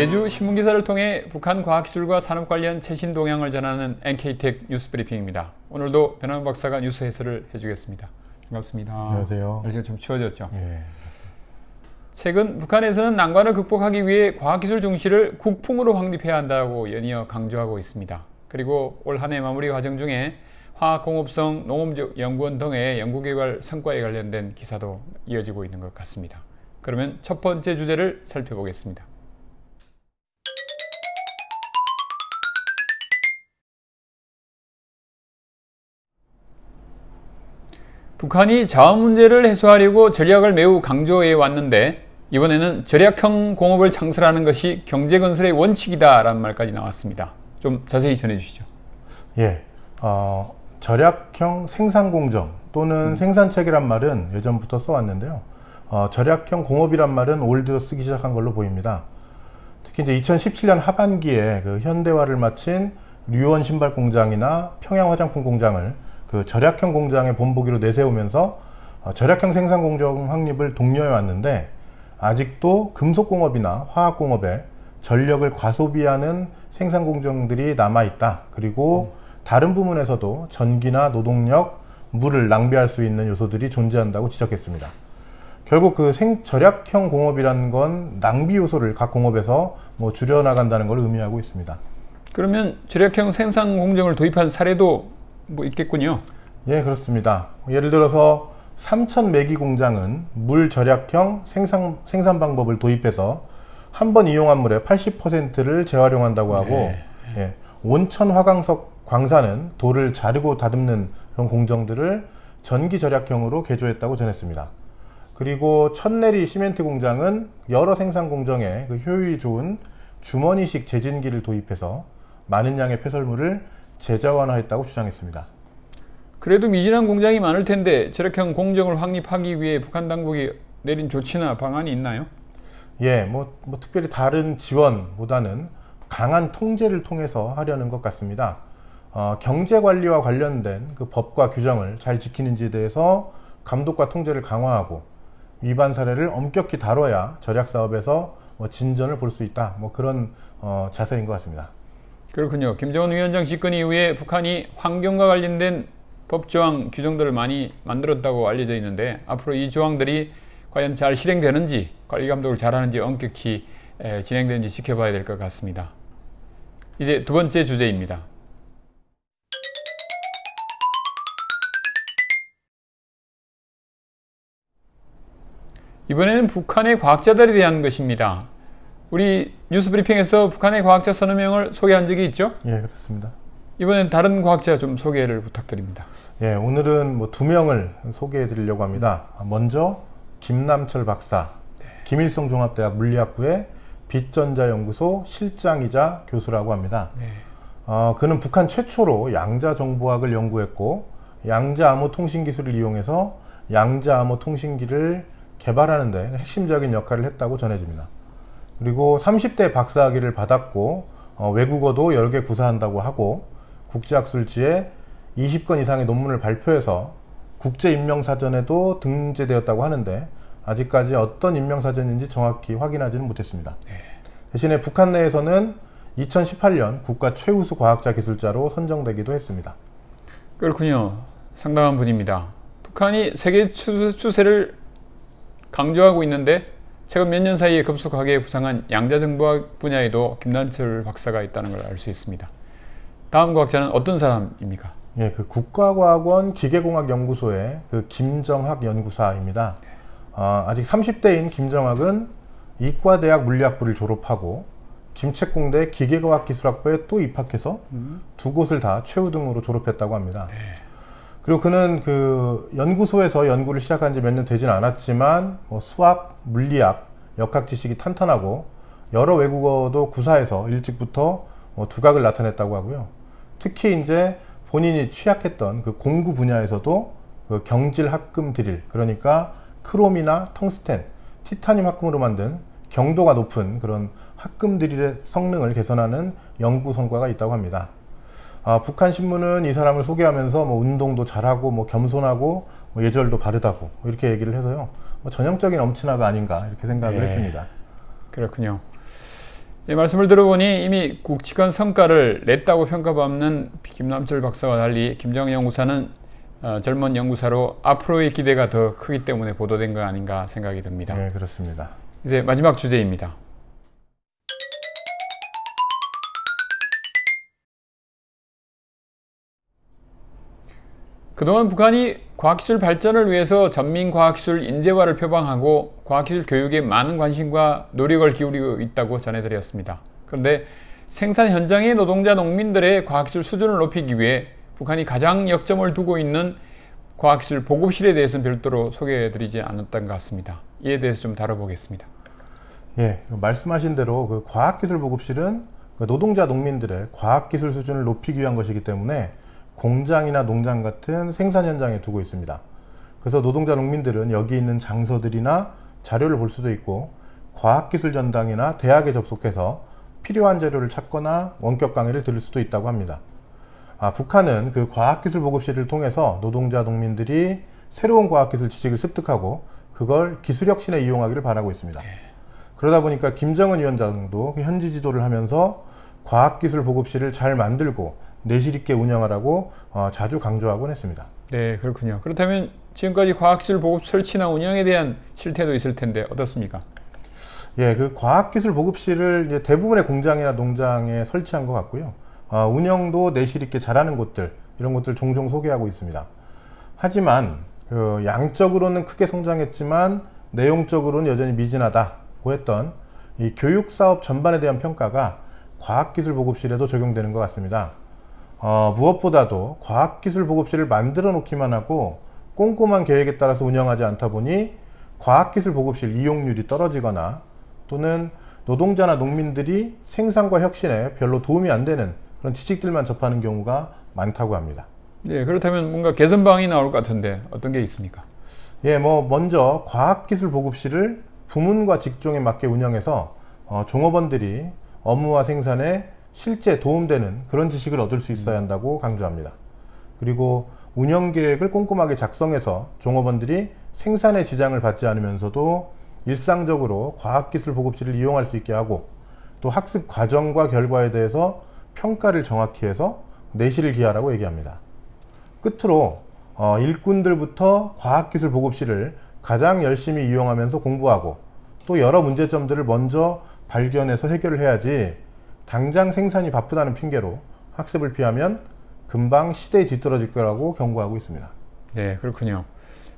매주 신문기사를 통해 북한 과학기술과 산업 관련 최신 동향을 전하는 NKTech 뉴스브리핑입니다. 오늘도 변환 박사가 뉴스 해설을 해주겠습니다. 반갑습니다. 안녕하세요. 날씨가 좀 추워졌죠? 예. 최근 북한에서는 난관을 극복하기 위해 과학기술 중시를 국풍으로 확립해야 한다고 연이어 강조하고 있습니다. 그리고 올 한 해 마무리 과정 중에 화학공업성 농업연구원 등의 연구개발 성과에 관련된 기사도 이어지고 있는 것 같습니다. 그러면 첫 번째 주제를 살펴보겠습니다. 북한이 자원 문제를 해소하려고 전략을 매우 강조해 왔는데 이번에는 절약형 공업을 창설하는 것이 경제 건설의 원칙이다라는 말까지 나왔습니다. 좀 자세히 전해 주시죠. 예, 절약형 생산공정 또는 생산체계란 말은 예전부터 써왔는데요. 절약형 공업이란 말은 올 들어 쓰기 시작한 걸로 보입니다. 특히 이제 2017년 하반기에 그 현대화를 마친 류원 신발 공장이나 평양 화장품 공장을 그 절약형 공장의 본보기로 내세우면서 절약형 생산공정 확립을 독려해 왔는데 아직도 금속공업이나 화학공업에 전력을 과소비하는 생산공정들이 남아있다. 그리고 다른 부문에서도 전기나 노동력, 물을 낭비할 수 있는 요소들이 존재한다고 지적했습니다. 결국 그 절약형 공업이라는 건 낭비 요소를 각 공업에서 줄여나간다는 걸 의미하고 있습니다. 그러면 절약형 생산공정을 도입한 사례도 있겠군요. 예, 그렇습니다. 예를 들어서 삼천매기 공장은 물 절약형 생산 방법을 도입해서 한 번 이용한 물의 80%를 재활용한다고 하고 예, 온천 화강석 광산은 돌을 자르고 다듬는 그런 공정들을 전기 절약형으로 개조했다고 전했습니다. 그리고 천내리 시멘트 공장은 여러 생산 공정에 그 효율이 좋은 주머니식 제진기를 도입해서 많은 양의 폐설물을 재자원화했다고 주장했습니다. 그래도 미진한 공장이 많을 텐데 절약형 공정을 확립하기 위해 북한 당국이 내린 조치나 방안이 있나요? 예, 특별히 다른 지원보다는 강한 통제를 통해서 하려는 것 같습니다. 경제관리와 관련된 그 법과 규정을 잘 지키는지에 대해서 감독과 통제를 강화하고 위반 사례를 엄격히 다뤄야 절약 사업에서 진전을 볼 수 있다. 그런 자세인 것 같습니다. 그렇군요. 김정은 위원장 집권 이후에 북한이 환경과 관련된 법조항 규정들을 많이 만들었다고 알려져 있는데 앞으로 이 조항들이 과연 잘 실행되는지 관리 감독을 잘하는지 엄격히 진행되는지 지켜봐야 될 것 같습니다. 이제 두 번째 주제입니다. 이번에는 북한의 과학자들에 대한 것입니다. 우리 뉴스브리핑에서 북한의 과학자 서너 명을 소개한 적이 있죠? 예, 그렇습니다. 이번엔 다른 과학자 좀 소개를 부탁드립니다. 예, 오늘은 두 명을 소개해 드리려고 합니다. 먼저 김남철 박사, 김일성 종합대학 물리학부의 빛전자연구소 실장이자 교수라고 합니다. 그는 북한 최초로 양자정보학을 연구했고 양자암호 통신기술을 이용해서 양자암호 통신기를 개발하는 데 핵심적인 역할을 했다고 전해집니다. 그리고 30대 박사학위를 받았고 외국어도 여러 개 구사한다고 하고 국제학술지에 20건 이상의 논문을 발표해서 국제인명사전에도 등재되었다고 하는데 아직까지 어떤 인명사전인지 정확히 확인하지는 못했습니다. 대신에 북한 내에서는 2018년 국가 최우수 과학자 기술자로 선정되기도 했습니다. 그렇군요. 상당한 분입니다. 북한이 세계 추세를 강조하고 있는데 최근 몇 년 사이에 급속하게 부상한 양자정보학 분야에도 김남철 박사가 있다는 걸 알 수 있습니다. 다음 과학자는 어떤 사람입니까? 예, 그 국가과학원 기계공학연구소의 그 김정학 연구사입니다. 아직 30대인 김정학은 이과대학 물리학부를 졸업하고 김책공대 기계과학기술학부에 또 입학해서 두 곳을 다 최우등으로 졸업했다고 합니다. 그리고 그는 그 연구소에서 연구를 시작한 지 몇 년 되진 않았지만 수학, 물리학, 역학 지식이 탄탄하고 여러 외국어도 구사해서 일찍부터 두각을 나타냈다고 하고요. 특히 이제 본인이 취약했던 그 공구 분야에서도 그 경질 합금 드릴, 그러니까 크롬이나 텅스텐, 티타늄 합금으로 만든 경도가 높은 그런 합금 드릴의 성능을 개선하는 연구 성과가 있다고 합니다. 북한 신문은 이 사람을 소개하면서 운동도 잘하고 겸손하고 예절도 바르다고 이렇게 얘기를 해서요. 전형적인 엄친아가 아닌가 이렇게 생각을 했습니다. 그렇군요. 이 말씀을 들어보니 이미 굵직한 성과를 냈다고 평가받는 김남철 박사와 달리 김정은 연구사는 젊은 연구사로 앞으로의 기대가 더 크기 때문에 보도된 거 아닌가 생각이 듭니다. 네, 그렇습니다. 이제 마지막 주제입니다. 그동안 북한이 과학기술 발전을 위해서 전민과학기술 인재화를 표방하고 과학기술 교육에 많은 관심과 노력을 기울이고 있다고 전해드렸습니다. 그런데 생산 현장의 노동자 농민들의 과학기술 수준을 높이기 위해 북한이 가장 역점을 두고 있는 과학기술 보급실에 대해서는 별도로 소개해드리지 않았던 것 같습니다. 이에 대해서 좀 다뤄보겠습니다. 예, 말씀하신 대로 그 과학기술 보급실은 그 노동자 농민들의 과학기술 수준을 높이기 위한 것이기 때문에 공장이나 농장 같은 생산 현장에 두고 있습니다. 그래서 노동자 농민들은 여기 있는 장소들이나 자료를 볼 수도 있고 과학기술 전당이나 대학에 접속해서 필요한 자료를 찾거나 원격 강의를 들을 수도 있다고 합니다. 북한은 그 과학기술 보급실을 통해서 노동자 농민들이 새로운 과학기술 지식을 습득하고 그걸 기술혁신에 이용하기를 바라고 있습니다. 그러다 보니까 김정은 위원장도 현지 지도를 하면서 과학기술 보급실을 잘 만들고 내실 있게 운영하라고 자주 강조하곤 했습니다. 네, 그렇군요. 그렇다면 지금까지 과학기술 보급 설치나 운영에 대한 실태도 있을 텐데 어떻습니까? 예, 그 과학기술 보급실을 이제 대부분의 공장이나 농장에 설치한 것 같고요. 운영도 내실 있게 잘하는 곳들, 이런 것들 종종 소개하고 있습니다. 하지만 그 양적으로는 크게 성장했지만 내용적으로는 여전히 미진하다고 했던 이 교육사업 전반에 대한 평가가 과학기술 보급실에도 적용되는 것 같습니다. 무엇보다도 과학기술 보급실을 만들어 놓기만 하고 꼼꼼한 계획에 따라서 운영하지 않다 보니 과학기술 보급실 이용률이 떨어지거나 또는 노동자나 농민들이 생산과 혁신에 별로 도움이 안 되는 그런 지식들만 접하는 경우가 많다고 합니다. 네, 그렇다면 뭔가 개선 방안이 나올 것 같은데 어떤 게 있습니까? 예, 먼저 과학기술 보급실을 부문과 직종에 맞게 운영해서 종업원들이 업무와 생산에 실제 도움되는 그런 지식을 얻을 수 있어야 한다고 강조합니다. 그리고 운영계획을 꼼꼼하게 작성해서 종업원들이 생산에 지장을 받지 않으면서도 일상적으로 과학기술 보급실을 이용할 수 있게 하고 또 학습 과정과 결과에 대해서 평가를 정확히 해서 내실을 기하라고 얘기합니다. 끝으로 일꾼들부터 과학기술 보급실을 가장 열심히 이용하면서 공부하고 또 여러 문제점들을 먼저 발견해서 해결을 해야지 당장 생산이 바쁘다는 핑계로 학습을 피하면 금방 시대에 뒤떨어질 거라고 경고하고 있습니다. 네, 그렇군요.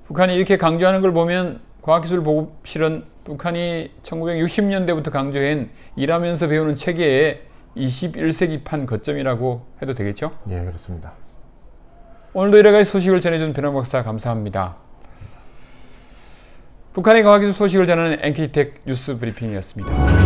북한이 이렇게 강조하는 걸 보면 과학기술 보급실은 북한이 1960년대부터 강조한 일하면서 배우는 체계의 21세기판 거점이라고 해도 되겠죠? 예, 그렇습니다. 오늘도 여러 가지 소식을 전해준 변환 박사 감사합니다. 북한의 과학기술 소식을 전하는 NK텍 뉴스 브리핑이었습니다.